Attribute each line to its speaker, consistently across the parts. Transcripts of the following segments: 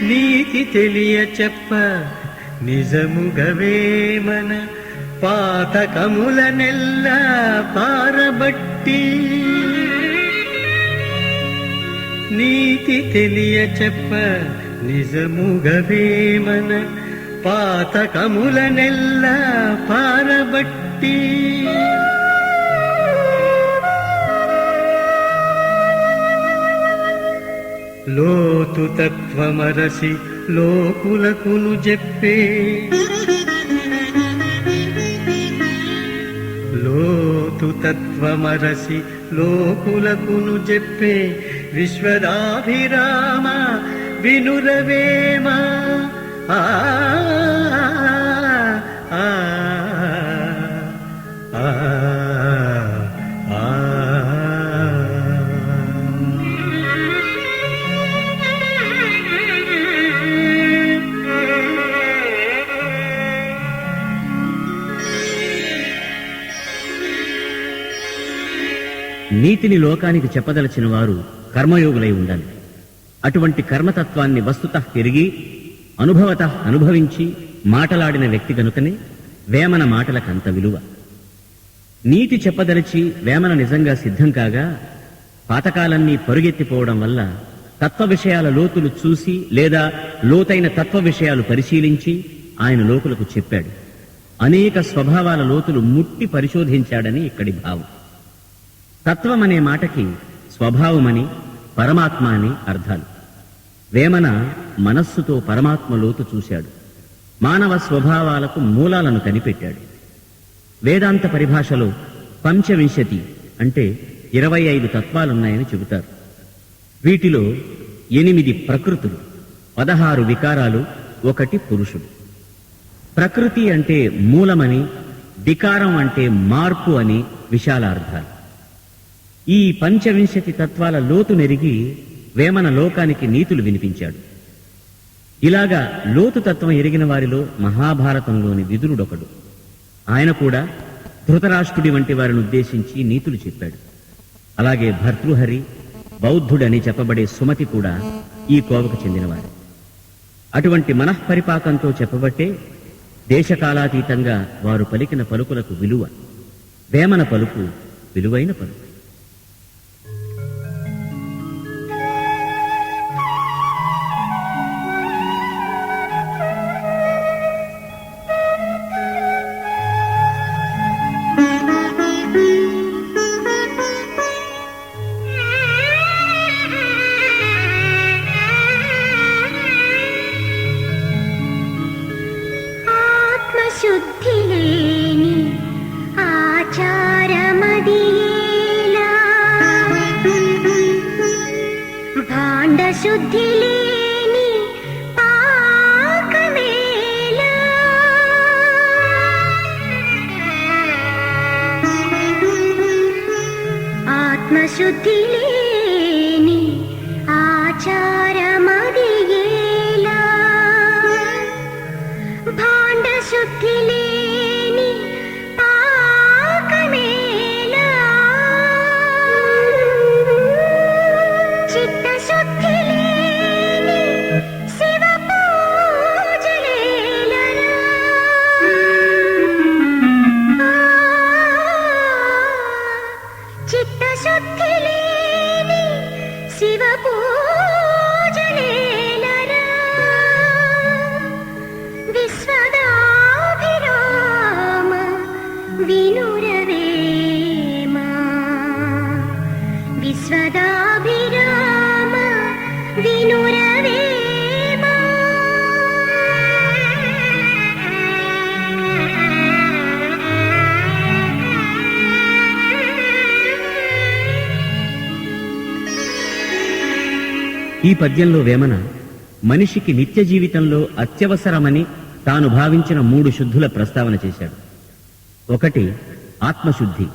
Speaker 1: నీతి తెలియ చెప్ప నిజముగవేమన పాతకముల నెల్ల పారబట్టి. నీతి తెలియ చెప్ప నిజముగవేమన పాతకముల నెల్ల పారబట్టి. లోతు తత్వమరసి లోకులకును చెప్పే. లోతు తత్వమరసి లోకులకును చెప్పే విశ్వదాభిరామ వినురవేమ. ఆ ఆ ఆ
Speaker 2: నీతిని లోకానికి చెప్పదలచిన వారు కర్మయోగులై ఉండాలి. అటువంటి కర్మతత్వాన్ని వస్తుతః ఎరిగి అనుభవతః అనుభవించి మాటలాడిన వ్యక్తి గనుకనే వేమన మాటలకంత విలువ. నీతి చెప్పదలిచి వేమన నిజంగా సిద్ధం కాగా పాతకాలన్నీ పరుగెత్తిపోవడం వల్ల తత్వ విషయాల లోతులు చూసి లేదా లోతైన తత్వ విషయాలు పరిశీలించి ఆయన లోకులకు చెప్పాడు. అనేక స్వభావాల లోతులు ముట్టి పరిశోధించాడని ఇక్కడి భావం. తత్వమనే మాటకి స్వభావమని పరమాత్మ అని అర్థాలు. వేమన మనస్సుతో పరమాత్మ లోతు చూశాడు. మానవ స్వభావాలకు మూలాలను కనిపెట్టాడు. వేదాంత పరిభాషలో పంచవింశతి అంటే 25 తత్వాలున్నాయని చెబుతారు. వీటిలో 8 ప్రకృతులు, 16 వికారాలు, 1 పురుషుడు. ప్రకృతి అంటే మూలమని, వికారం అంటే మార్పు అని విశాల అర్థాలు. ఈ పంచవింశతి తత్వాల లోతు నెరిగి వేమన లోకానికి నీతులు వినిపించాడు. ఇలాగా లోతు తత్వం ఎరిగిన వారిలో మహాభారతంలోని విదురుడొకడు. ఆయన కూడా ధృతరాష్ట్రుడి వంటి వారిని ఉద్దేశించి నీతులు చెప్పాడు. అలాగే భర్తృహరి, బౌద్ధుడని చెప్పబడే సుమతి కూడా ఈ కోవకు చెందినవారు. అటువంటి మనఃపరిపాకంతో చెప్పబట్టే దేశకాలాతీతంగా వారు పలికిన పలుకులకు విలువ. వేమన పలుకు విలువైన పలుకు.
Speaker 3: శుద్ధి లేని ఆచారమదియేలా, భాండ శుద్ధి లేని పాకమేలా, ఆత్మశుద్ధి లేని ఆచారమదియేలా, భాండ శుద్ధి లేని పాకమేలా, చిత్తశుద్ధి లేని శివ పూజలేలరా, చిత్తశుద్ధి లేని శివ పూజలేలరా, విశ్వదాభిరామ వినురవేమ, విశ్వదాభిరామ వినురవేమ.
Speaker 2: ఈ పద్యంలో వేమన మనిషికి నిత్య జీవితంలో అత్యవసరమని తాను భావించిన 3 శుద్ధుల ప్రస్తావన చేశాడు. 1 ఆత్మశుద్ధి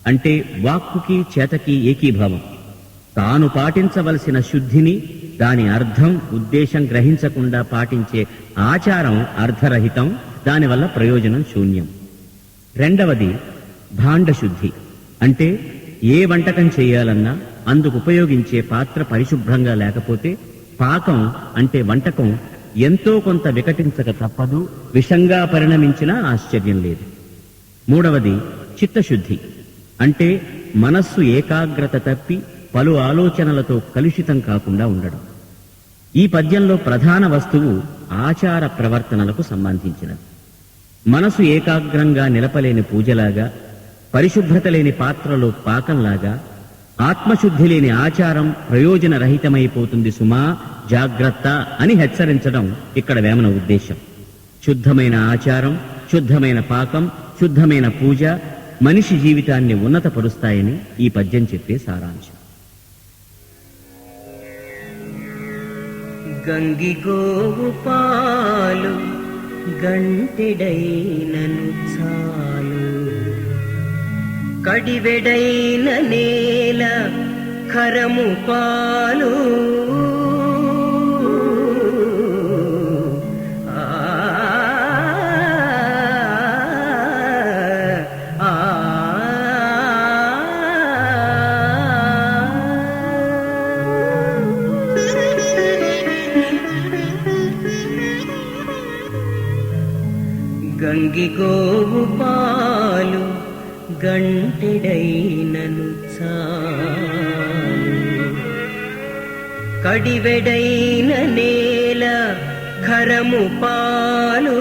Speaker 2: అంటే వాక్కుకి చేతకి ఏకీభావం. తాను పాటించవలసిన శుద్ధిని, దాని అర్థం ఉద్దేశం గ్రహించకుండా పాటించే ఆచారం అర్థరహితం, దానివల్ల ప్రయోజనం శూన్యం. 2వది భాండ శుద్ధి అంటే ఏ వంటకం చేయాలన్నా అందుకు ఉపయోగించే పాత్ర పరిశుభ్రంగా లేకపోతే పాకం అంటే వంటకం ఎంతో కొంత వికటించక తప్పదు, విషంగా పరిణమించినా ఆశ్చర్యం లేదు. మూడవది చిత్తశుద్ధి, అంటే మనస్సు ఏకాగ్రత తప్పి పలు ఆలోచనలతో కలుషితం కాకుండా ఉండడం. ఈ పద్యంలో ప్రధాన వస్తువు ఆచార ప్రవర్తనలకు సంబంధించినది. మనసు ఏకాగ్రంగా నిలపలేని పూజలాగా, పరిశుభ్రత లేని పాత్రలో పాకంలాగా, ఆత్మశుద్ధి లేని ఆచారం ప్రయోజనరహితమైపోతుంది సుమా, జాగ్రత్త అని హెచ్చరించడం ఇక్కడ వేమన ఉద్దేశం. శుద్ధమైన ఆచారం, శుద్ధమైన పాకం, శుద్ధమైన పూజ మనిషి జీవితాన్ని ఉన్నతపరుస్తాయని ఈ పద్యం చెప్పే సారాంశం.
Speaker 1: గంగిగోవు పాలు గంటెడైనను చాలు, కడివెడైన నేల కరము పాలు. గంగిగోవు పాలు గంటెడైనను చాలు, కడివెడైన నేల ఖరము పాలు.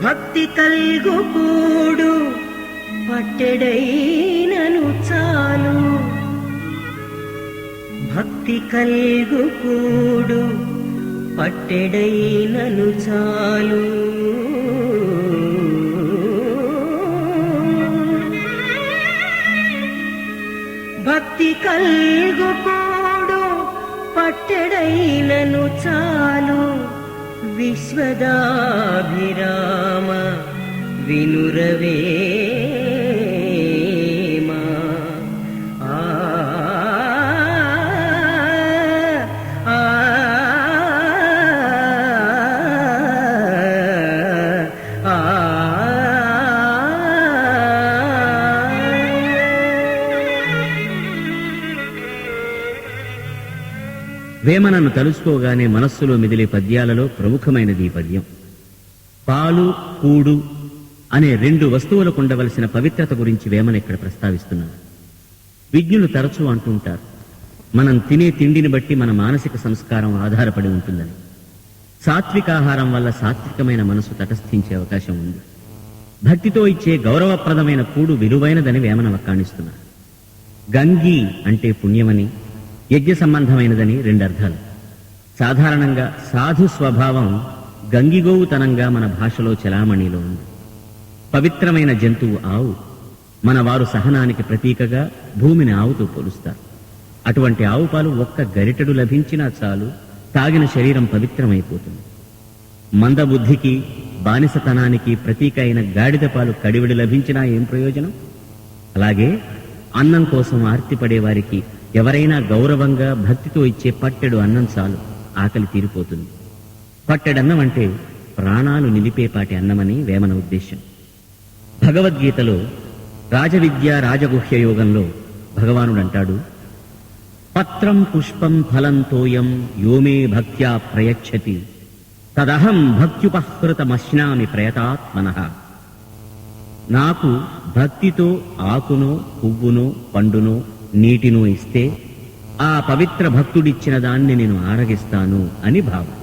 Speaker 1: భక్తి కల్గు కూడు పట్టెడైనను చాలు, భక్తి కల్గు కూడు పట్టెడైనను చాలు. భక్తి కల్గు కూడు పట్టెడైనను చాలు, విశ్వదాభిరామ వినురవేమా.
Speaker 2: వేమనను తలుసుకోగానే మనస్సులో మిదిలే పద్యాలలో ప్రముఖమైనది ఈ పద్యం. పాలు, కూడు అనే రెండు వస్తువులకు ఉండవలసిన పవిత్రత గురించి వేమన ఇక్కడ ప్రస్తావిస్తున్నారు. విజ్ఞులు తరచూ అంటుంటారు, మనం తినే తిండిని బట్టి మన మానసిక సంస్కారం ఆధారపడి ఉంటుందని. సాత్వికాహారం వల్ల సాత్వికమైన మనసు తటస్థించే అవకాశం ఉంది. భక్తితో ఇచ్చే గౌరవప్రదమైన కూడు విలువైనదని వేమన వక్కాణిస్తున్నారు. గంగి అంటే పుణ్యమని, యజ్ఞ సంబంధమైనదని రెండర్థాలు. సాధారణంగా సాధు స్వభావం గంగిగోవుతనంగా మన భాషలో చలామణిలో ఉంది. పవిత్రమైన జంతువు ఆవు. మన వారు సహనానికి ప్రతీకగా భూమిని ఆవుతో పోలుస్తారు. అటువంటి ఆవు పాలు ఒక్క గరిటెడు లభించినా చాలు, తాగిన శరీరం పవిత్రమైపోతుంది. మందబుద్ధికి, బానిసతనానికి ప్రతీక అయిన గాడిద పాలు కడివిడి లభించినా ఏం ప్రయోజనం? అలాగే అన్నం కోసం ఆర్తిపడే వారికి ఎవరైనా గౌరవంగా భక్తితో ఇచ్చే పట్టెడు అన్నం చాలు, ఆకలి తీరిపోతుంది. పట్టెడన్నం అంటే ప్రాణాలు నిలిపేపాటి అన్నమని వేమన ఉద్దేశం. భగవద్గీతలో రాజవిద్య రాజగుహ్య యోగంలో భగవానుడు అంటాడు, పత్రం పుష్పం ఫలం తోయం యోమే భక్త్యా ప్రయచ్చతి తదహం భక్త్యుపహృతమశ్నామి ప్రయతాత్మనః. నాకు భక్తితో ఆకునో, పువ్వునో, పండునో, నీటినో ఇస్తే ఆ పవిత్ర భక్తుడిచ్చిన దాన్ని నేను ఆరగిస్తాను అని భావం.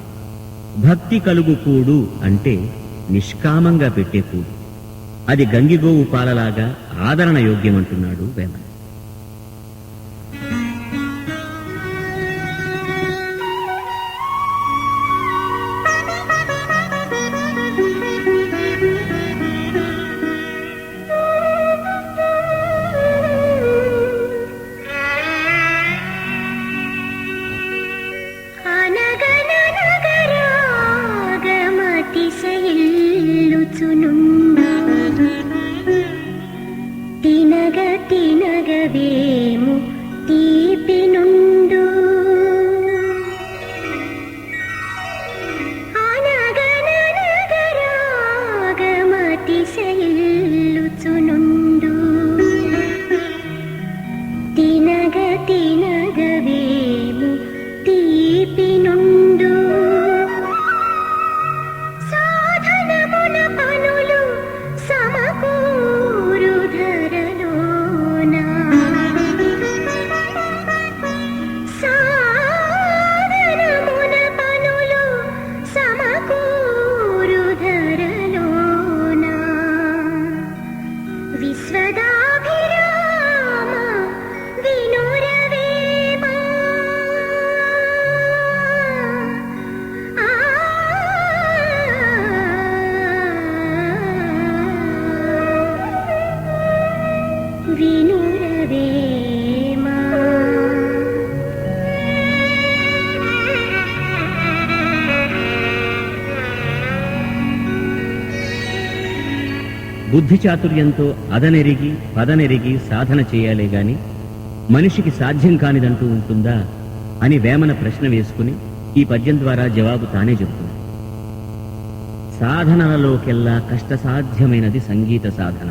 Speaker 2: భక్తి కలుగు కూడు అంటే నిష్కామంగా పెట్టే కూడు. అది గంగిగోవు పాలలాగా ఆదరణ యోగ్యమంటున్నాడు వేమన.
Speaker 3: తినగవేము తీపి నుండు అనగనగరాగమతిశయిల్లుచునుండు విశ్వదాభిరామ వినురవేమ వినురవేమ.
Speaker 2: బుద్ధి చాతుర్యంతో అదనెరిగి పదనెరిగి సాధన చేయాలే గాని మనిషికి సాధ్యం కానిదంటూ ఉంటుందా అని వేమన ప్రశ్న వేసుకుని ఈ పద్యం ద్వారా జవాబు తానే చెబుతుంది. సాధనలలోకెల్లా కష్టసాధ్యమైనది సంగీత సాధన.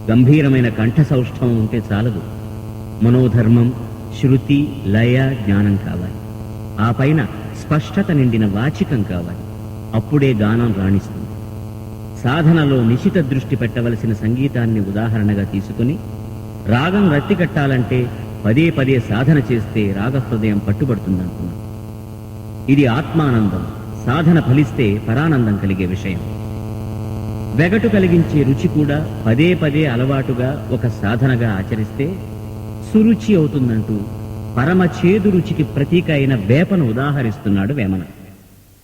Speaker 2: గంభీరమైన కంఠ సౌష్ఠవం ఉంటే చాలదు. మనోధర్మం, శృతి, లయ, జ్ఞానం కావాలి. ఆ పైన స్పష్టత నిండిన వాచికం కావాలి. అప్పుడే గానం రాణిస్తుంది. సాధనలో నిశిత దృష్టి పెట్టవలసిన సంగీతాన్ని ఉదాహరణగా తీసుకుని రాగం రత్తి కట్టాలంటే పదే పదే సాధన చేస్తే రాగహృదయం పట్టుబడుతుందంటున్నాం. ఇది ఆత్మానందం. సాధన ఫలిస్తే పరానందం కలిగే విషయం. వెగటు కలిగించే రుచి కూడా పదే పదే అలవాటుగా ఒక సాధనగా ఆచరిస్తే సురుచి అవుతుందంటూ పరమ చేదు రుచికి ప్రతీక అయిన వేపను ఉదాహరిస్తున్నాడు వేమన.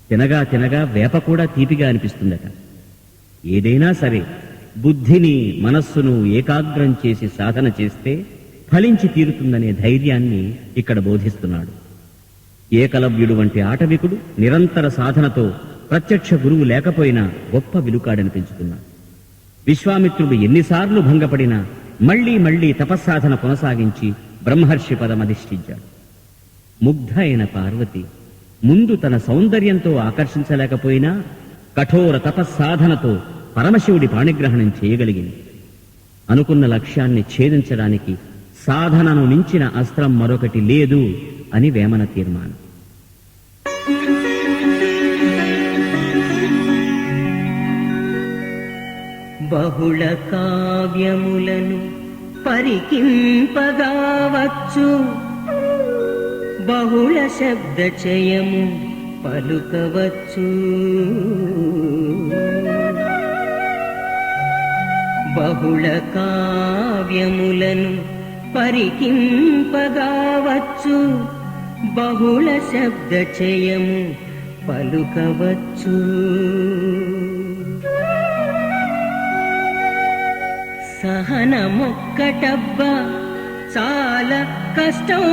Speaker 2: తినగా తినగా వేప కూడా తీపిగా అనిపిస్తుందట. ఏదైనా సరే బుద్ధిని, మనస్సును ఏకాగ్రం చేసి సాధన చేస్తే ఫలించి తీరుతుందనే ధైర్యాన్ని ఇక్కడ బోధిస్తున్నాడు. ఏకలవ్యుడు వంటి ఆటవికుడు నిరంతర సాధనతో ప్రత్యక్ష గురువు లేకపోయినా గొప్ప విలుకాడనిపించుకున్నాడు. విశ్వామిత్రుడు ఎన్నిసార్లు భంగపడినా మళ్లీ మళ్లీ తపస్సాధన కొనసాగించి బ్రహ్మర్షి పదమధిష్ఠించాడు. ముగ్ధ అయిన పార్వతి ముందు తన సౌందర్యంతో ఆకర్షించలేకపోయినా కఠోర తపస్సాధనతో పరమశివుడి పాణిగ్రహణం చేయగలిగింది. అనుకున్న లక్ష్యాన్ని ఛేదించడానికి సాధనను మించిన అస్త్రం మరొకటి లేదు అని వేమన తీర్మానం.
Speaker 1: బహుళ కావ్యములను పరికింపగావచ్చు, బహుళ శబ్దచయము పలుకవచ్చు. బహుళ కావ్యములను పరికింపగావచ్చు, బహుళ శబ్దచయము పలుకవచ్చు. సహనమొక్కటబ్బా చాలా కష్టం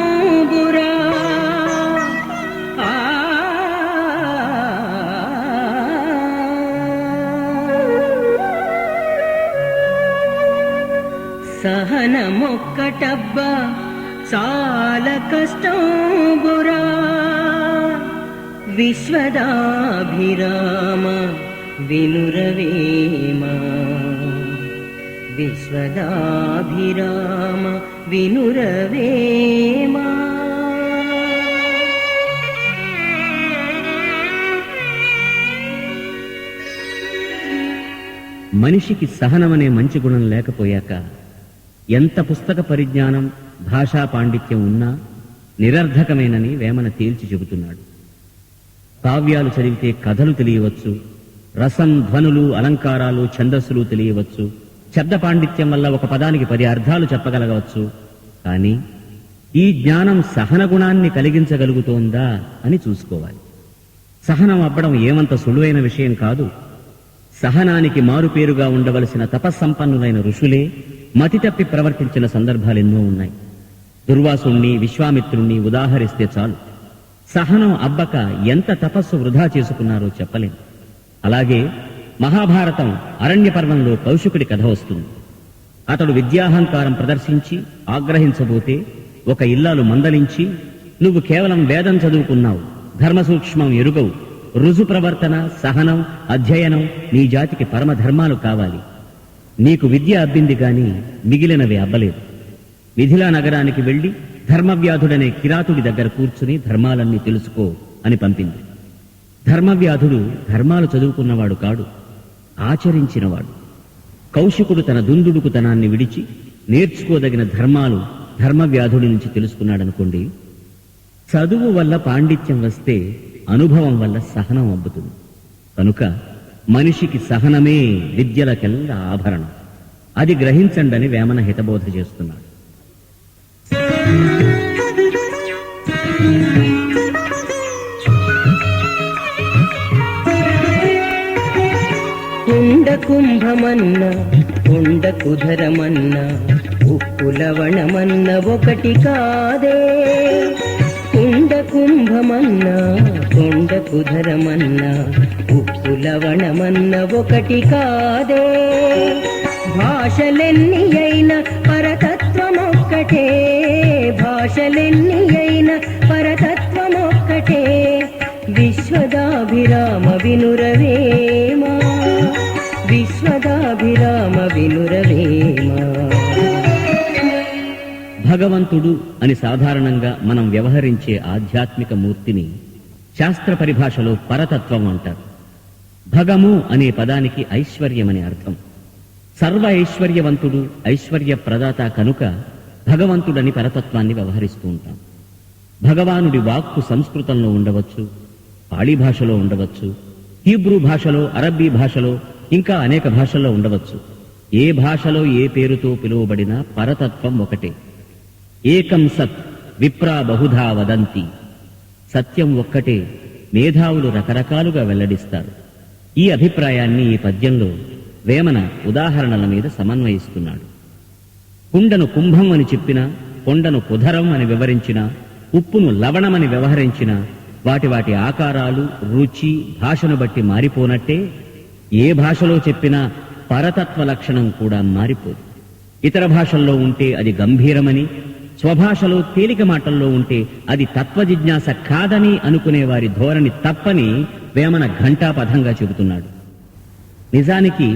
Speaker 1: బురా. సహనమొక్కటబ్బా చాలా కష్టం బురా. విశ్వదాభిరామ వినురవేమ, విశ్వదాభిరామ వినురవేమ.
Speaker 2: మనిషికి సహనమనే మంచి గుణం లేకపోయాక ఎంత పుస్తక పరిజ్ఞానం, భాషా పాండిత్యం ఉన్నా నిరర్ధకమేనని వేమన తేల్చి చెబుతున్నాడు. కావ్యాలు చదివితే కథలు తెలియవచ్చు, రసం, ధ్వనులు, అలంకారాలు, ఛందస్సులు తెలియవచ్చు, శబ్ద పాండిత్యం వల్ల ఒక పదానికి 10 అర్థాలు చెప్పగలగవచ్చు. కానీ ఈ జ్ఞానం సహన గుణాన్ని కలిగించగలుగుతోందా అని చూసుకోవాలి. సహనం అవ్వడం ఏమంత సులువైన విషయం కాదు. సహనానికి మారుపేరుగా ఉండవలసిన తపస్సంపన్నులైన ఋషులే మతి తప్పి ప్రవర్తించిన సందర్భాలెన్నో ఉన్నాయి. దుర్వాసుణ్ణి, విశ్వామిత్రుణ్ణి ఉదాహరిస్తే చాలు. సహనం అబ్బక ఎంత తపస్సు వృధా చేసుకున్నారో చెప్పలేం. అలాగే మహాభారతం అరణ్య పర్వంలో కౌశికుడి కథ వస్తుంది. అతడు విద్యాహంకారం ప్రదర్శించి ఆగ్రహించబోతే ఒక ఇల్లాలు మందలించి, నువ్వు కేవలం వేదం చదువుకున్నావు, ధర్మ సూక్ష్మం ఎరుగవు, రుజు ప్రవర్తన, సహనం, అధ్యయనం నీ జాతికి పరమధర్మాలు కావాలి. నీకు విద్య అబ్బింది గాని మిగిలినవి అబ్బలేదు. మిథిలా నగరానికి వెళ్లి ధర్మవ్యాధుడనే కిరాతుడి దగ్గర కూర్చుని ధర్మాలన్నీ తెలుసుకో అని పంపింది. ధర్మవ్యాధుడు ధర్మాలు చదువుకున్నవాడు కాడు, ఆచరించినవాడు. కౌశికుడు తన దుందుడుకుతనాన్ని విడిచి నేర్చుకోదగిన ధర్మాలు ధర్మవ్యాధుడి నుంచి తెలుసుకున్నాడనుకోండి. చదువు వల్ల పాండిత్యం వస్తే అనుభవం వల్ల సహనం అబ్బుతుంది. కనుక మనిషికి సహనమే విద్యలకెల్లా ఆభరణం. అది గ్రహించండని వేమన హితబోధ చేస్తున్నాడు.
Speaker 1: కుండ కుంభమన్న కుండ కుధరమన్న ఉప్పు లవణమన్న ఒకటి కాదే. కుండ కుంభమన్న కుండ కుధరమన్న ఉప్పు లవణమన్న ఒకటి కాదే. భాషలెన్ని అయిన పరతత్వమొక్కటే, భాషలెన్ని అయిన పరతత్వమొక్కటే. విశ్వదాభిరామ వినురవేమా, విశ్వదాభిరామ వినురవేమా.
Speaker 2: భగవంతుడు అని సాధారణంగా మనం వ్యవహరించే ఆధ్యాత్మిక మూర్తిని శాస్త్ర పరిభాషలో పరతత్వం అంటారు. భగము అనే పదానికి ఐశ్వర్యమని అర్థం. సర్వ ఐశ్వర్యవంతుడు, ఐశ్వర్య ప్రదాత కనుక భగవంతుడని పరతత్వాన్ని వ్యవహరిస్తూ ఉంటాం. భగవానుడి వాక్కు సంస్కృతంలో ఉండవచ్చు, పాళీ భాషలో ఉండవచ్చు, హీబ్రూ భాషలో, అరబ్బీ భాషలో, ఇంకా అనేక భాషల్లో ఉండవచ్చు. ఏ భాషలో ఏ పేరుతో పిలువబడినా పరతత్వం ఒకటే. ఏకం సత్ విప్రా బహుధా వదంతి. సత్యం ఒక్కటే, మేధావులు రకరకాలుగా వెల్లడిస్తారు. ఈ అభిప్రాయాన్ని ఈ పద్యంలో వేమన ఉదాహరణల మీద సమన్వయిస్తున్నాడు. కుండను కుంభం అని చెప్పినా, కొండను కుధరం అని వివరించినా, ఉప్పును లవణమని వ్యవహరించినా వాటి వాటి ఆకారాలు, రుచి భాషను బట్టి మారిపోనట్టే ఏ భాషలో చెప్పినా పరతత్వ లక్షణం కూడా మారిపోదు. ఇతర భాషల్లో ఉంటే అది గంభీరమని, స్వభాషలో తేలిక మాటల్లో ఉంటే అది తత్వజిజ్ఞాస కాదని అనుకునే వారి ధోరణి తప్పని వేమన ఘంటాపథంగా చెబుతున్నాడు. నిజానికి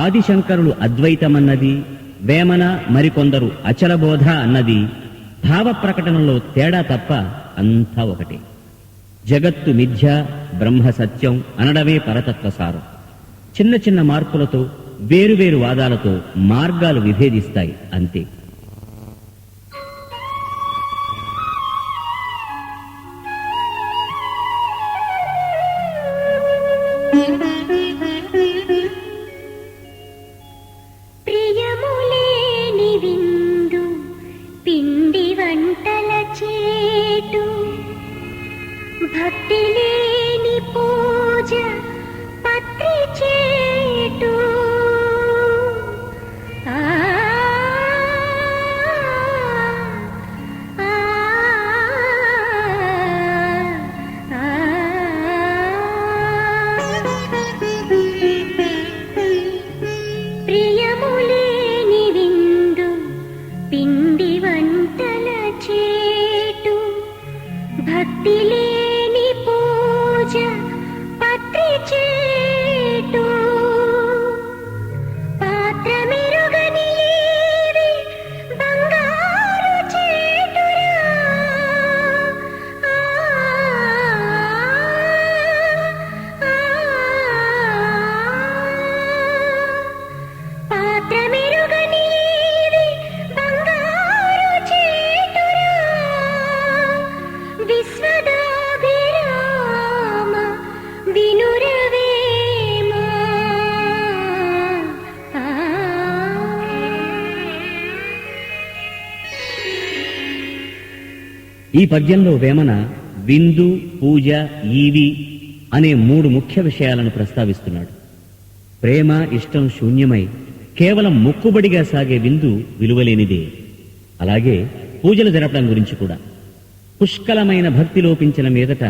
Speaker 2: ఆదిశంకరులు అద్వైతమన్నది, వేమన మరికొందరు అచలబోధ అన్నది భావ ప్రకటనలో తేడా తప్ప అంతా ఒకటే. జగత్తు మిథ్య, బ్రహ్మ సత్యం అనడమే పరతత్వ సారం. చిన్న చిన్న మార్పులతో, వేరువేరు వాదాలతో మార్గాలు విభేదిస్తాయి అంతే.
Speaker 3: ప్రియములేని విందు పిండి వంటల చేటు, భక్తి లేని పూజ పత్రి చేటు. ఆ ఆ ఆ ప్రియములేని విందు పిండి వంటల చేటు, భక్తి లేని పూజ పత్రి చేటు. పాత్ర మెరుగని ఏవి బంగారు చేటురా. ఆ పాత్ర మెరుగని ఏవి బంగారు చేటురా. విశ్వదాభిరామ వినురవేమా.
Speaker 2: ఈ పద్యంలో వేమన విందు, పూజ, ఈవి అనే మూడు ముఖ్య విషయాలను ప్రస్తావిస్తున్నాడు. ప్రేమ, ఇష్టం శూన్యమై కేవలం మొక్కుబడిగా సాగే విందు విలువలేనిదే. అలాగే పూజలు జరపడం గురించి కూడా. పుష్కలమైన భక్తి లోపించిన మీదట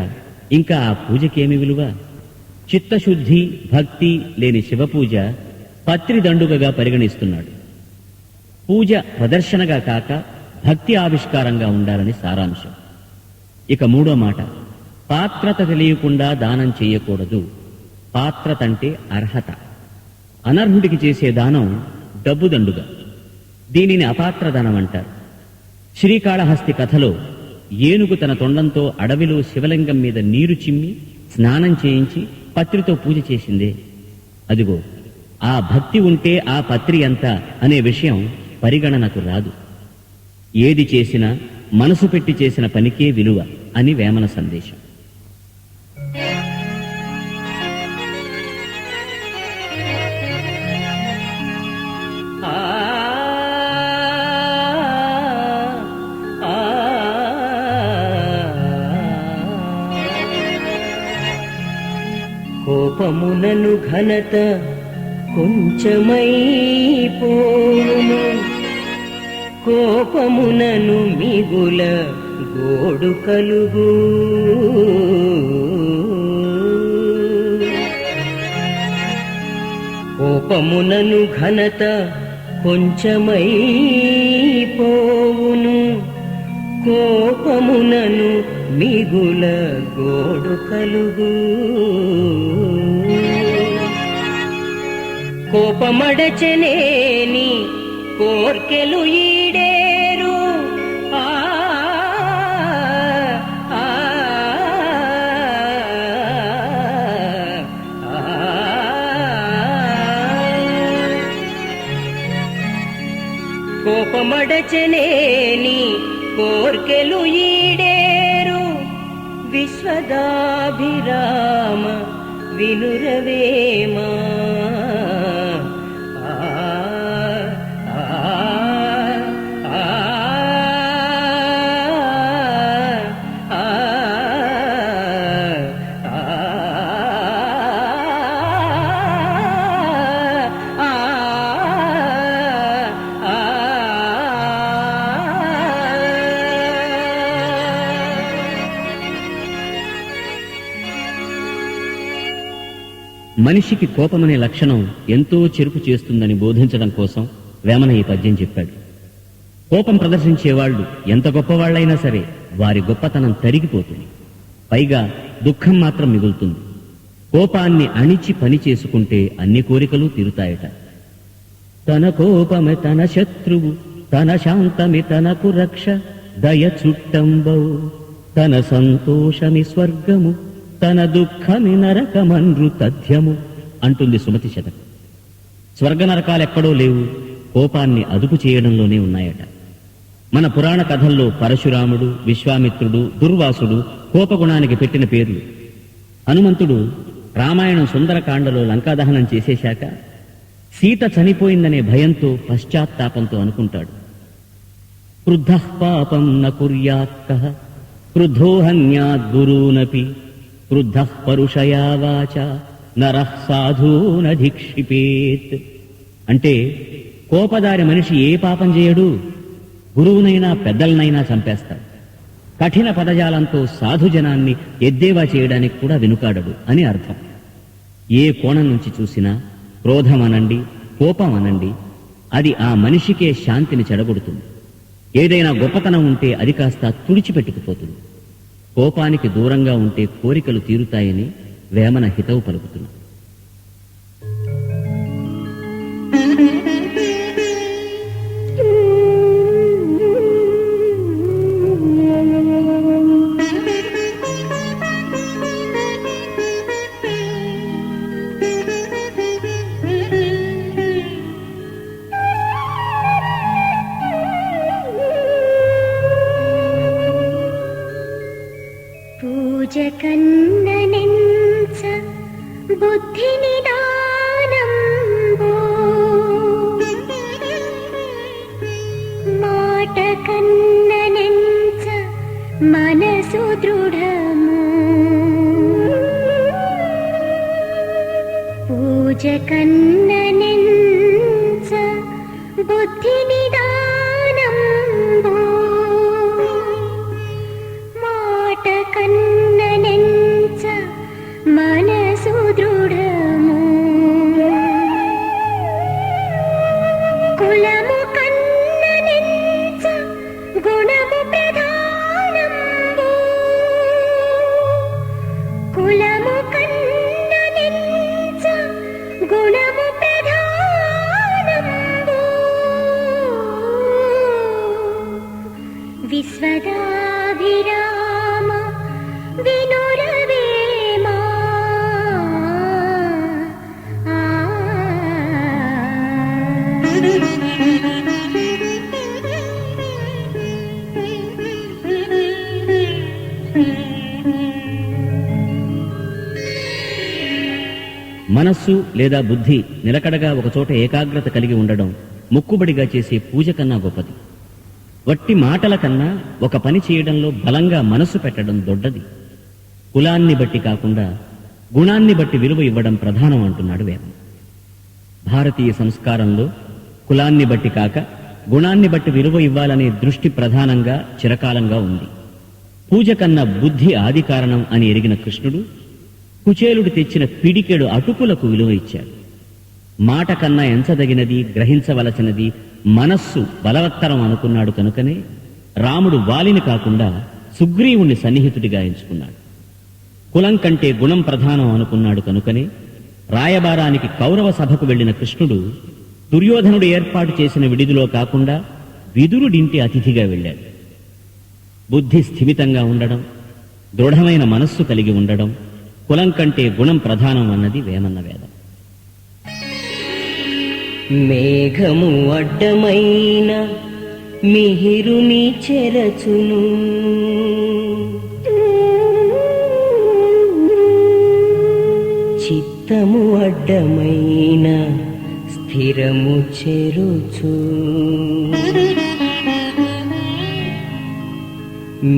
Speaker 2: ఇంకా ఆ పూజకేమి విలువ? చిత్తశుద్ధి, భక్తి లేని శివపూజ పత్రిదండుగగా పరిగణిస్తున్నాడు. పూజ ప్రదర్శనగా కాక భక్తి ఆవిష్కారంగా ఉండాలని సారాంశం. ఇక మూడో మాట, పాత్రత తెలియకుండా దానం చేయకూడదు. పాత్రత అంటే అర్హత. అనర్హుడికి చేసే దానం డబ్బుదండుగా. దీనిని అపాత్రదానం అంటారు. శ్రీకాళహస్తి కథలో ఏనుగు తన తొండంతో అడవిలో శివలింగం మీద నీరు చిమ్మి స్నానం చేయించి పత్రితో పూజ చేసిందే. అదిగో ఆ భక్తి ఉంటే ఆ పత్రి ఎంత అనే విషయం పరిగణనకు రాదు. ఏది చేసినా మనసు పెట్టి చేసిన పనికే విలువ అని వేమన సందేశం.
Speaker 1: ఆ కోపమునను ఘనత కొంచెమైపోవును కోపమునను మిగుల గోడు కలుగు కోపమునను ఘనత కొంచెమైపోవును కోపమునను మిగుల గోడు కలుగు కోపమడచనేని కోర్కెలు ఈడేరు ఆ ఆ, ఆ, కోపమడచనేని కోర్కెలు ఈడేరు విశ్వదాభిరామ వినురవేమా
Speaker 2: మనిషికి కోపమనే లక్షణం ఎంతో చెరుపు చేస్తుందని బోధించడం కోసం వేమన ఈ పద్యం చెప్పాడు. కోపం ప్రదర్శించేవాళ్లు ఎంత గొప్పవాళ్లైనా సరే వారి గొప్పతనం తరిగిపోతుంది. పైగా దుఃఖం మాత్రం మిగులుతుంది. కోపాన్ని అణిచి పని చేసుకుంటే అన్ని కోరికలు తీరుతాయట. తన కోపమే తన శత్రువు, తన శాంతమి తనకు రక్ష, దయ చుట్టంబౌ, తన సంతోషమి స్వర్గము, తన దుఃఖమి నరకమన్రు తథ్యము అంటుంది సుమతి శతకం. స్వర్గ నరకాలెక్కడో లేవు, కోపాన్ని అదుపు చేయడంలోనే ఉన్నాయట. మన పురాణ కథల్లో పరశురాముడు, విశ్వామిత్రుడు, దుర్వాసుడు కోపగుణానికి పెట్టిన పేర్లు. హనుమంతుడు రామాయణం సుందరకాండలో లంకాదహనం చేసేశాక సీత చనిపోయిందనే భయంతో పశ్చాత్తాపంతో అనుకుంటాడు, క్రుద్ధః పాపం న కుర్యాత్కః క్రుద్ధో హన్యాద్గురూనపి క్రుద్ధః పరుషయా వాచా నరః సాధూనధిక్షిపేత్. అంటే కోపదారి మనిషి ఏ పాపం చేయడు, గురువునైనా పెద్దలనైనా చంపేస్తాడు. కఠిన పదజాలంతో సాధుజనాన్ని ఎద్దేవా చేయడానికి కూడా వెనుకాడడు అని అర్థం. ఏ కోణం నుంచి చూసినా క్రోధం అనండి, కోపం అనండి, అది ఆ మనిషికే శాంతిని చెడగొడుతుంది. ఏదైనా గొప్పతనం ఉంటే అది కాస్త తుడిచిపెట్టుకుపోతుంది. కోపానికి దూరంగా ఉంటే కోరికలు తీరుతాయని వేమన హితవు పలుకుతున్నారు.
Speaker 3: పూజకన్ననెంచ బుద్ధి నిదానంబో, మాట కన్ననెంచ మనసు దృఢము, పూజకన్ననెంచ బుద్ధి నిదానంబో, మాట కన్ననెంచ మనసు దృఢము, కులము కన్ననెంచ గుణము ప్రధానంబు, కులము కన్ననెంచ గుణము ప్రధానంబు, విశ్వదాభిరామ వినురవేమా.
Speaker 2: మనస్సు లేదా బుద్ధి నిలకడగా ఒకచోట ఏకాగ్రత కలిగి ఉండడం మొక్కుబడిగా చేసే పూజ కన్నా గొప్పది. వట్టి మాటల కన్నా ఒక పని చేయడంలో బలంగా మనసు పెట్టడం దొడ్డది. కులాన్ని బట్టి కాకుండా గుణాన్ని బట్టి విలువ ఇవ్వడం ప్రధానం అంటున్నాడు వేమన. భారతీయ సంస్కారంలో కులాన్ని బట్టి కాక గుణాన్ని బట్టి విలువ ఇవ్వాలనే దృష్టి ప్రధానంగా చిరకాలంగా ఉంది. పూజ కన్నా బుద్ధి ఆది కారణం అని ఎరిగిన కృష్ణుడు కుచేలుడు తెచ్చిన పిడికెడు అటుకులకు విలువ ఇచ్చాడు. మాట కన్నా ఎంచదగినది, గ్రహించవలసినది మనస్సు బలవత్తరం అనుకున్నాడు కనుకనే రాముడు వాలిని కాకుండా సుగ్రీవుణ్ణి సన్నిహితుడిగా ఎంచుకున్నాడు. కులం కంటే గుణం ప్రధానం అనుకున్నాడు కనుకనే రాయబారానికి కౌరవ సభకు వెళ్లిన కృష్ణుడు దుర్యోధనుడు ఏర్పాటు చేసిన విడిదిలో కాకుండా విదురుడింటి అతిథిగా వెళ్ళాడు. బుద్ధి స్థిమితంగా ఉండడం, దృఢమైన మనస్సు కలిగి ఉండడం, కులం కంటే గుణం ప్రధానం అన్నది వేమన్న వేదం.
Speaker 1: మేఘము అడ్డమైన మిహిరుని చెరచును, చిత్తము అడ్డమైన స్థిరము చెరుచు.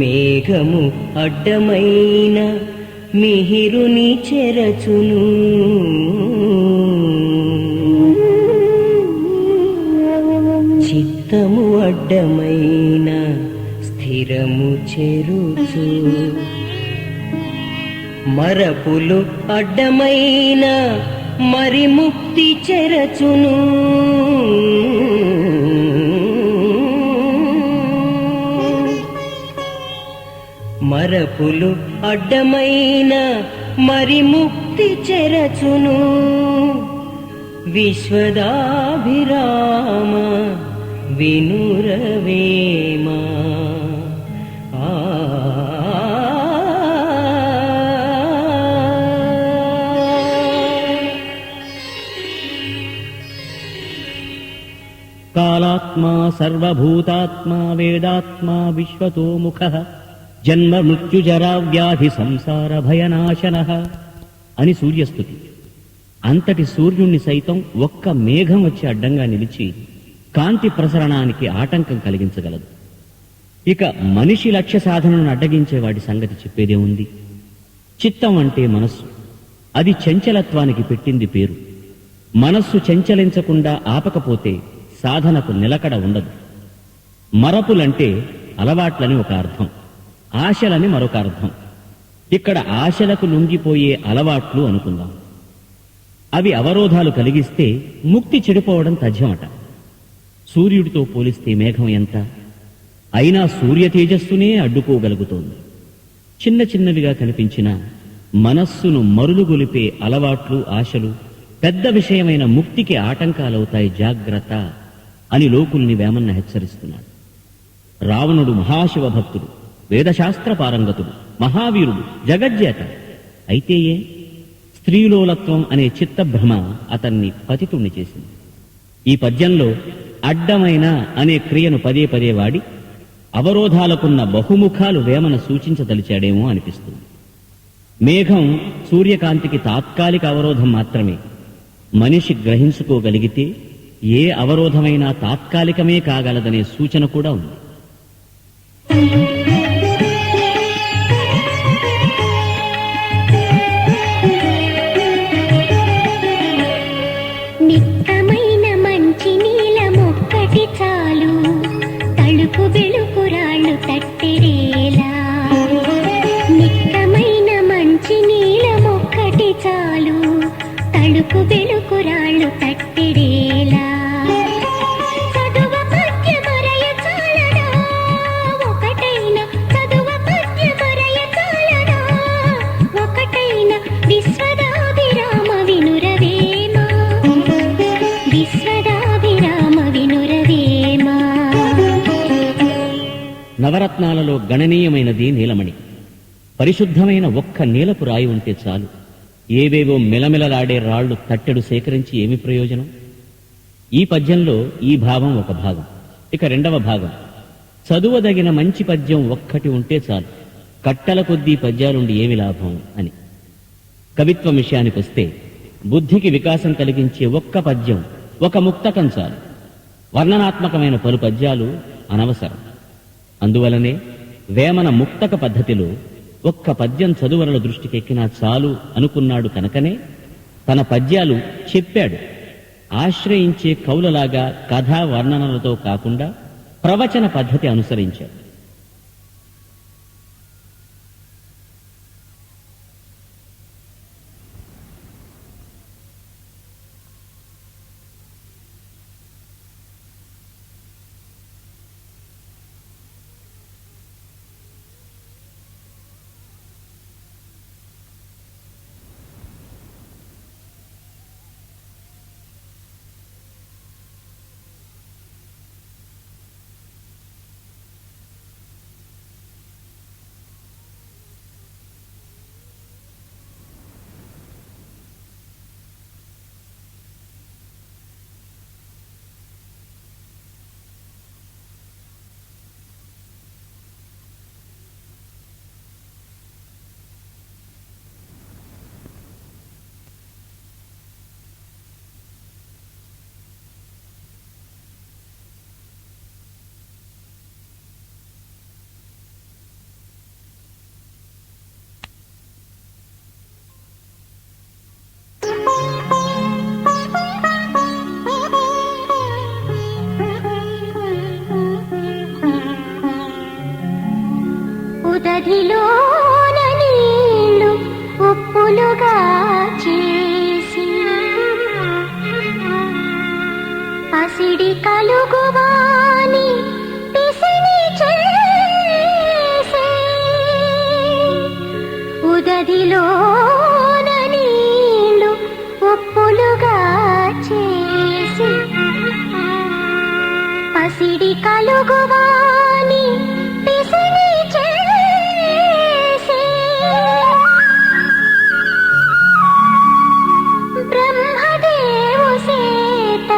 Speaker 1: మేఘము అడ్డమైన మిహిరుని చెరచును, చిత్తము అడ్డమైన స్థిరము చెరుచు. మరపులు అడ్డమైన మరి ముక్తి చెరచును, మరపులు అడ్డమైన మరి ముక్తి చెరచును. విశ్వదాభిరామ వినురవేమా.
Speaker 2: కాలాత్మా సర్వభూతాత్మా వేదాత్మా విశ్వతోముఖః జన్మ మృత్యుజరా వ్యాధి సంసార భయనాశనః అని సూర్యస్తుతి. అంతటి సూర్యుణ్ణి సైతం ఒక్క మేఘం వచ్చి అడ్డంగా నిలిచి కాంతి ప్రసరణానికి ఆటంకం కలిగించగలదు. ఇక మనిషి లక్ష్య సాధనను అడ్డగించే వాడి సంగతి చెప్పేదే ఉంది. చిత్తం అంటే మనస్సు. అది చంచలత్వానికి పెట్టింది పేరు. మనస్సు చంచలించకుండా ఆపకపోతే సాధనకు నిలకడ ఉండదు. మరపులంటే అలవాట్లని ఒక అర్థం, ఆశలని మరొక అర్థం. ఇక్కడ ఆశలకు లొంగిపోయే అలవాట్లు అనుకుందాం. అవి అవరోధాలు కలిగిస్తే ముక్తి చెడిపోవడం తథ్యమట. సూర్యుడితో పోలిస్తే మేఘం ఎంత? అయినా సూర్య తేజస్సునే అడ్డుకోగలుగుతోంది. చిన్న చిన్నవిగా కనిపించిన మనస్సును మరులుగొలిపే అలవాట్లు, ఆశలు పెద్ద విషయమైన ముక్తికి ఆటంకాలవుతాయి, జాగ్రత్త అని లోకుల్ని వేమన్న హెచ్చరిస్తున్నాడు. రావణుడు మహాశివ భక్తుడు, వేదశాస్త్ర పారంగతుడు, మహావీరుడు, జగజ్జేత. అయితే ఏ స్త్రీలోలత్వం అనే చిత్తభ్రమ అతన్ని పతితుణ్ణి చేసింది. ఈ పద్యంలో అడ్డమైన అనే క్రియను పదే పదే వాడి అవరోధాలకున్న బహుముఖాలు వేమన సూచించదలిచాడేమో అనిపిస్తుంది. మేఘం సూర్యకాంతికి తాత్కాలిక అవరోధం మాత్రమే. మనిషి గ్రహించుకోగలిగితే ఏ అవరోధమైనా తాత్కాలికమే కాగలదనే సూచన కూడా ఉంది.
Speaker 3: నిక్కమైన మంచి నీలమొక్కటి చాలు, తలుపు వెలుకురాళ్ళు తట్టెడేలా. నిక్కమైన మంచి నీలమొక్కటి చాలు, తలుపు వెలుకురాళ్ళు తట్టెడేలా. చదువ పద్య మరయ చాలదా, ఒకటైన చదువ పద్య మరయ చాలదా, ఒకటైన విశ్వదాభిరామ వినురవేమా, విశ్వదాభిరామ వినురవేమా.
Speaker 2: నవరత్నాలలో గణనీయమైనది నీలమణి. పరిశుద్ధమైన ఒక్క నీలపు రాయి ఉంటే చాలు. ఏవేవో మెలమెలలాడే రాళ్లు తట్టెడు సేకరించి ఏమి ప్రయోజనం? ఈ పద్యంలో ఈ భావం ఒక భాగం. ఇక రెండవ భాగం, చదువదగిన మంచి పద్యం ఒక్కటి ఉంటే చాలు, కట్టల కొద్దీ పద్యాలుండి ఏమి లాభం అని. కవిత్వం విషయానికొస్తే బుద్ధికి వికాసం కలిగించే ఒక్క పద్యం, ఒక ముక్తకం చాలు. వర్ణనాత్మకమైన పలు పద్యాలు అనవసరం. అందువలనే వేమన ముక్తక పద్ధతిలో ఒక్క పద్యం చదువరుల దృష్టికెక్కినా చాలు అనుకున్నాడు కనుకనే తన పద్యాలు చెప్పాడు ఆశ్రయించే కవులలాగా కథా వర్ణనలతో కాకుండా ప్రవచన పద్ధతి అనుసరించాడు.
Speaker 3: ఉదధిలోన నీళ్లు ఉప్పులుగా చేసి పసిడి కలుగువాని పిసిని చేసి ఉదధిలోన నీళ్లు ఉప్పులుగా చేసి పసిడి కలుగువాని పిసిని బ్రహ్మదేవు సేత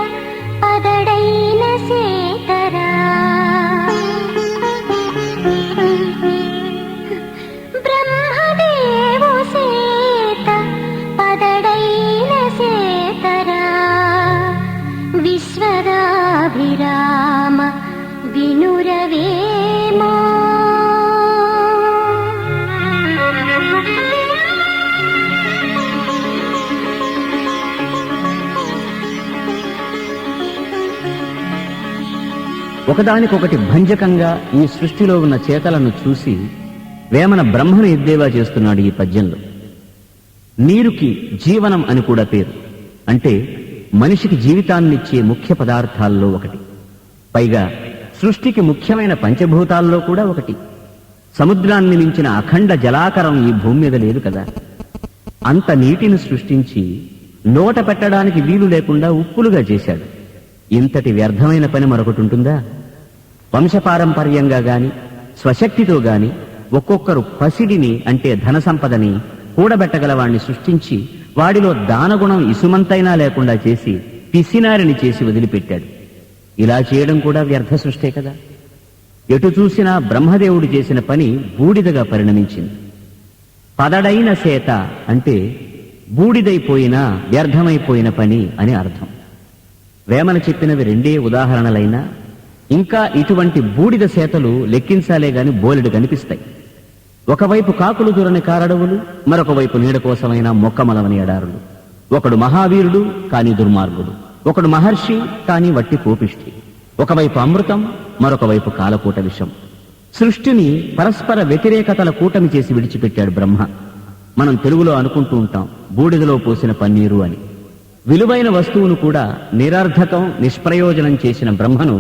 Speaker 3: పదడైన సేతరా బ్రహ్మదేవు సేత పదడైన సేతరా విశ్వదాభిరామ వినురవేమో
Speaker 2: ఒకదానికొకటి భంజకంగా ఈ సృష్టిలో ఉన్న చేతలను చూసి వేమన బ్రహ్మను ఎద్దేవా చేస్తున్నాడు ఈ పద్యంలో. నీరుకి జీవనం అని కూడా పేరు. అంటే మనిషికి జీవితాన్నిచ్చే ముఖ్య పదార్థాల్లో ఒకటి. పైగా సృష్టికి ముఖ్యమైన పంచభూతాల్లో కూడా ఒకటి. సముద్రాన్ని మించిన అఖండ జలాకరం ఈ భూమి మీద లేదు కదా. అంత నీటిని సృష్టించి నోట పెట్టడానికి వీలు లేకుండా ఉప్పులుగా చేశాడు. ఇంతటి వ్యర్థమైన పని మరొకటి ఉంటుందా? వంశపారంపర్యంగా గాని స్వశక్తితో గాని ఒక్కొక్కరు పసిడిని అంటే ధన సంపదని కూడబెట్టగలవాణ్ణి సృష్టించి వాడిలో దానగుణం ఇసుమంతైనా లేకుండా చేసి పిసినారిని చేసి వదిలిపెట్టాడు. ఇలా చేయడం కూడా వ్యర్థ సృష్టే కదా. ఎటు చూసినా బ్రహ్మదేవుడు చేసిన పని బూడిదగా పరిణమించింది. పదడైన సేత అంటే బూడిదైపోయిన వ్యర్థమైపోయిన పని అని అర్థం. వేమన చెప్పినవి రెండే ఉదాహరణలైనా ఇంకా ఇటువంటి బూడిద సేతలు లెక్కించాలే గాని బోలెడు కనిపిస్తాయి. ఒకవైపు కాకులు దూరని కారడవులు, మరొక వైపు నీడ కోసమైన మొక్కమలవని ఎడారులు. ఒకడు మహావీరుడు కాని దుర్మార్గుడు, ఒకడు మహర్షి కాని వట్టి కోపిష్టి. ఒకవైపు అమృతం, మరొక వైపు కాలకూట విషం. సృష్టిని పరస్పర వ్యతిరేకతల కూటమి చేసి విడిచిపెట్టాడు బ్రహ్మ. మనం తెలుగులో అనుకుంటూ ఉంటాం బూడిదలో పోసిన పన్నీరు అని. విలువైన వస్తువును కూడా నిరర్థకం నిష్ప్రయోజనం చేసిన బ్రహ్మను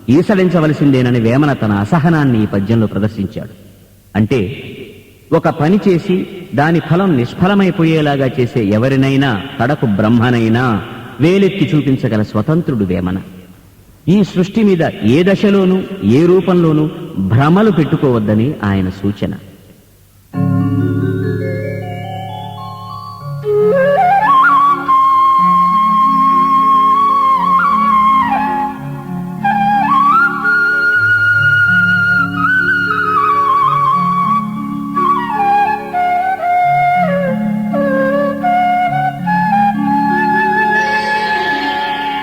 Speaker 2: ఈసడించవలసిందేనని వేమన తన అసహనాన్ని ఈ పద్యంలో ప్రదర్శించాడు. అంటే ఒక పని చేసి దాని ఫలం నిష్ఫలమైపోయేలాగా చేసే ఎవరినైనా కడకు బ్రహ్మనైనా వేలెత్తి చూపించగల స్వతంత్రుడు వేమన. ఈ సృష్టి మీద ఏ దశలోనూ ఏ రూపంలోనూ భ్రమలు పెట్టుకోవద్దని ఆయన సూచన.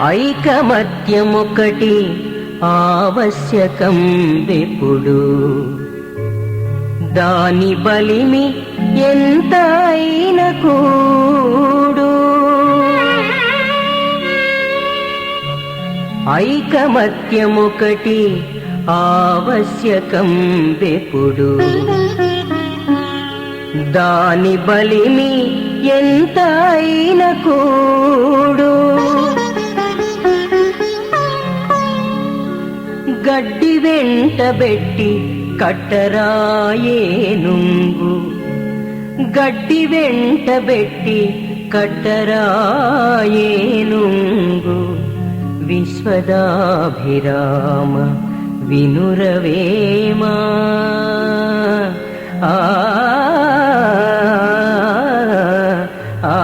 Speaker 1: ఐకమత్యమొకటి ఆవశ్యకం విపుడు, దాని బలిమి ఎంత అయిన కూడు ఐకమత్యమొకటి ఆవశ్యకం వెప్పుడు దాని బలిమి ఎంత అయిన కూడు గడ్డి వెంటబెట్టి కట్టరాయేనుంగు గడ్డి వెంటబెట్టి కట్టరాయేనుంగు విశ్వదాభిరామ వినురవేమా ఆ ఆ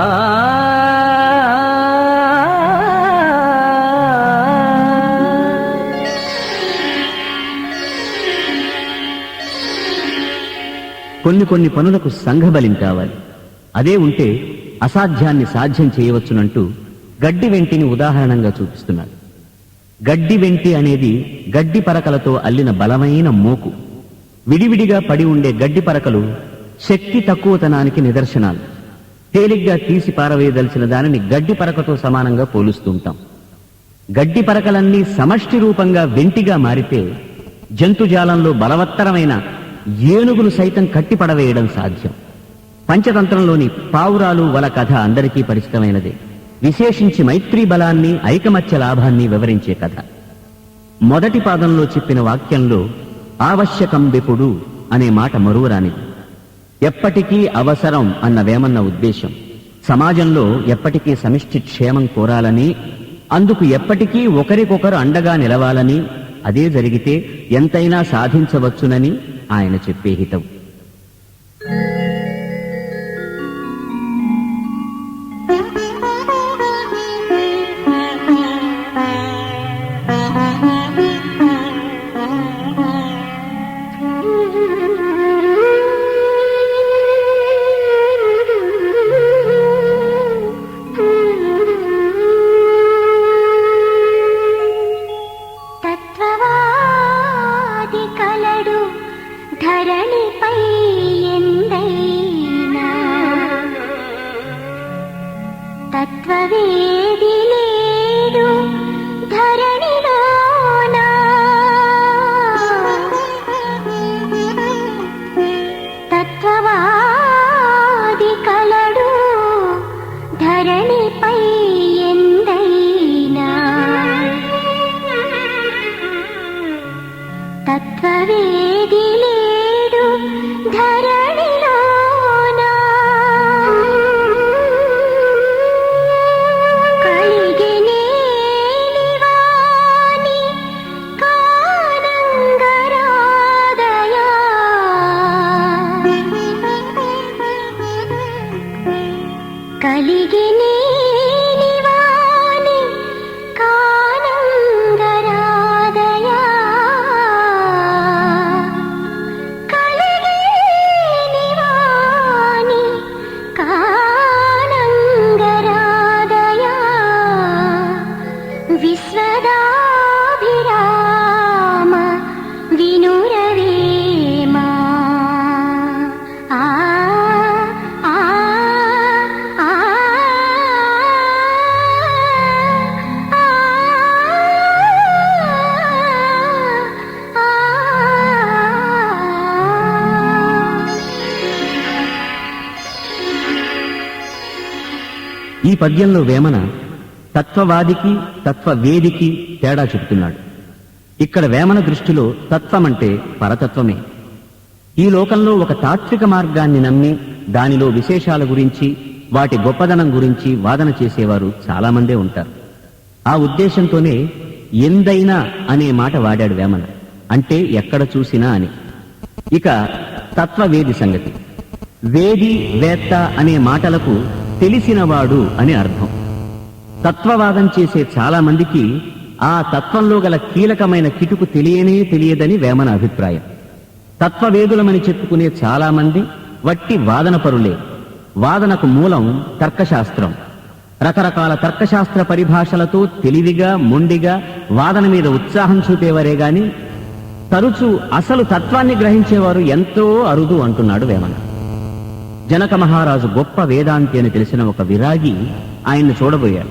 Speaker 2: కొన్ని పనులకు సంఘబలిం కావాలి. అదే ఉంటే అసాధ్యాన్ని సాధ్యం చేయవచ్చునంటూ గడ్డి వెంటిని ఉదాహరణంగా చూపిస్తున్నాడు. గడ్డి వెంటి అనేది గడ్డి పరకలతో అల్లిన బలమైన మోకు. విడివిడిగా పడి ఉండే గడ్డి పరకలు శక్తి తక్కువతనానికి నిదర్శనాలు. తేలిగ్గా తీసి పారవేయదలిచిన దానిని గడ్డి పరకతో సమానంగా పోలుస్తూ ఉంటాం. గడ్డి పరకలన్నీ సమష్టి రూపంగా వెంటిగా మారితే జంతుజాలంలో బలవత్తరమైన ఏనుగులు సైతం కట్టిపడవేయడం సాధ్యం. పంచతంత్రంలోని పావురాలు వల కథ అందరికీ పరిచితమైనదే. విశేషించి మైత్రీ బలాన్ని, ఐకమత్య లాభాన్ని వివరించే కథ. మొదటి పాదంలో చెప్పిన వాక్యంలో ఆవశ్యకం వెప్పుడు అనే మాట మరువరానిది. ఎప్పటికీ అవసరం అన్న వేమన్న ఉద్దేశం సమాజంలో ఎప్పటికీ సమిష్టి క్షేమం కోరాలని, అందుకు ఎప్పటికీ ఒకరికొకరు అండగా నిలవాలని, అదే జరిగితే ఎంతైనా సాధించవచ్చునని ఆయన చెప్పే హితం.
Speaker 3: ధరణిపై ఎందైనా తత్వవేది లేడు ధరణిలోనా తత్వవాది కలడు ధరణిపై ఎందైనా తత్వవేది లేడు ధరణిలోనా కలిగినేనివాని కానంగరాదయా కలిగినేనివాని కానంగరాదయా కలిగినివాని కానంగరాదయా విశ్వదాభిరామ వినురవేమా ఆ ఆ ఆ
Speaker 2: ఈ పద్యంలో వేమన తత్వవాదికి తత్వవేదికి తేడా చెబుతున్నాడు. ఇక్కడ వేమన దృష్టిలో తత్వమంటే పరతత్వమే. ఈ లోకంలో ఒక తాత్విక మార్గాన్ని నమ్మి దానిలో విశేషాల గురించి, వాటి గొప్పదనం గురించి వాదన చేసేవారు చాలామందే ఉంటారు. ఆ ఉద్దేశంతోనే ఎందైనా అనే మాట వాడాడు వేమన. అంటే ఎక్కడ చూసినా అని. ఇక తత్వవేది సంగతి. వేది, వేత్త అనే మాటలకు తెలిసినవాడు అని అర్థం. తత్వవాదం చేసే చాలా మందికి ఆ తత్వంలో గల కీలకమైన కిటుకు తెలియదని వేమన అభిప్రాయం. తత్వవేదులమని చెప్పుకునే చాలా మంది వట్టి వాదన పరులే. వాదనకు మూలం తర్కశాస్త్రం. రకరకాల తర్కశాస్త్ర పరిభాషలతో తెలివిగా, మొండిగా వాదన మీద ఉత్సాహం చూపేవారే గాని తరచూ అసలు తత్వాన్ని గ్రహించేవారు ఎంతో అరుదు అంటున్నాడు వేమన. జనక మహారాజు గొప్ప వేదాంతి అని తెలిసిన ఒక విరాగి ఆయన్ని చూడబోయాడు.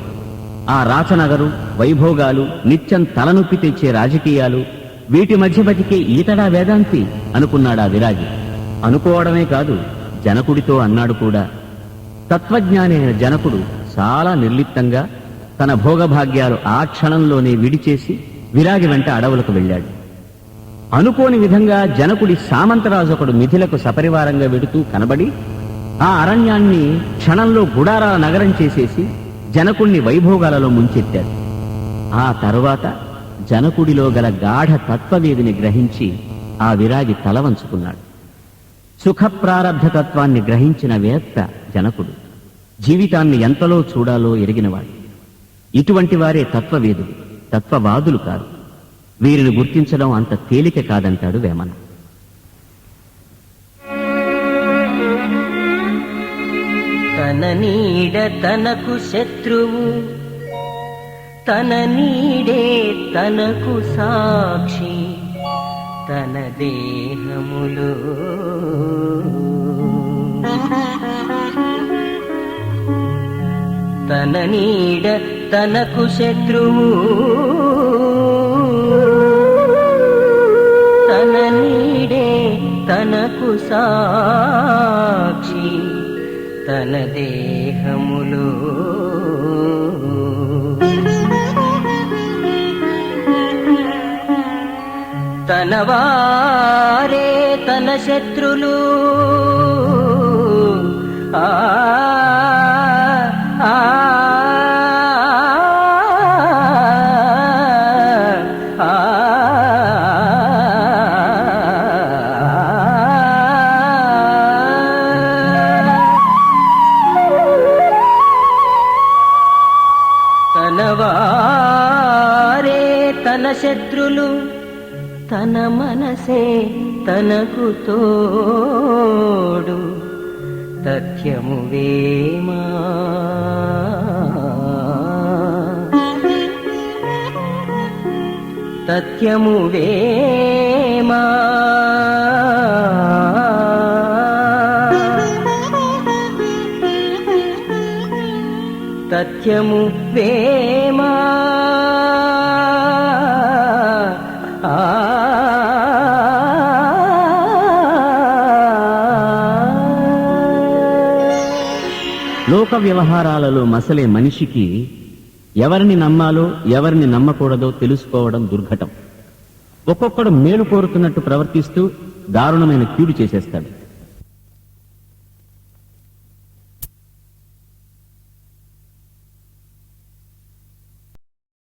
Speaker 2: ఆ రాచనగరు, వైభోగాలు, నిత్యం తలనొప్పి తెచ్చే రాజకీయాలు, వీటి మధ్య బతికే ఈతడా వేదాంతి అనుకున్నాడా విరాగి. అనుకోవడమే కాదు, జనకుడితో అన్నాడు కూడా. తత్వజ్ఞాని అయిన జనకుడు చాలా నిర్లిప్తంగా తన భోగభాగ్యాలు ఆ క్షణంలోనే విడిచేసి విరాగి వెంట అడవులకు వెళ్ళాడు. అనుకోని విధంగా జనకుడి సామంతరాజు ఒకడు మిథిలకు సపరివారంగా వెడుతూ కనబడి ఆ అరణ్యాన్ని క్షణంలో గుడారాల నగరం చేసేసి జనకుణ్ణి వైభోగాలలో ముంచెత్తాడు. ఆ తరువాత జనకుడిలో గల గాఢ తత్వవేదిని గ్రహించి ఆ విరాగి తల వంచుకున్నాడు. సుఖ ప్రారబ్ధ తత్వాన్ని గ్రహించిన వేత్త జనకుడు. జీవితాన్ని ఎంతలో చూడాలో ఎరిగినవాడు. ఇటువంటి వారే తత్వవేదులు, తత్వవాదులు కాదు. వీరిని గుర్తించడం అంత తేలిక కాదంటాడు వేమన.
Speaker 1: తన నీడ తనకు శత్రువు, తన నీడే తనకు సాక్షి, తన దేహములో తన నీడ తనకు శత్రువు, తన నీడే తనకు సాక్షి, తన దేహములో తన వారే తన శత్రులు. ఆ ఆ తనవారే తన శత్రులు, తన మనసే తనకు తోడు, తథ్యము వేమా తథ్యము వేమా తథ్యము వేమా.
Speaker 2: లోక వ్యవహారాలలో మసలే మనిషికి ఎవరిని నమ్మాలో ఎవరిని నమ్మకూడదో తెలుసుకోవడం దుర్ఘటం. ఒక్కొక్కడు మేలు కోరుతున్నట్టు ప్రవర్తిస్తూ దారుణమైన కీడు చేసేస్తాడు.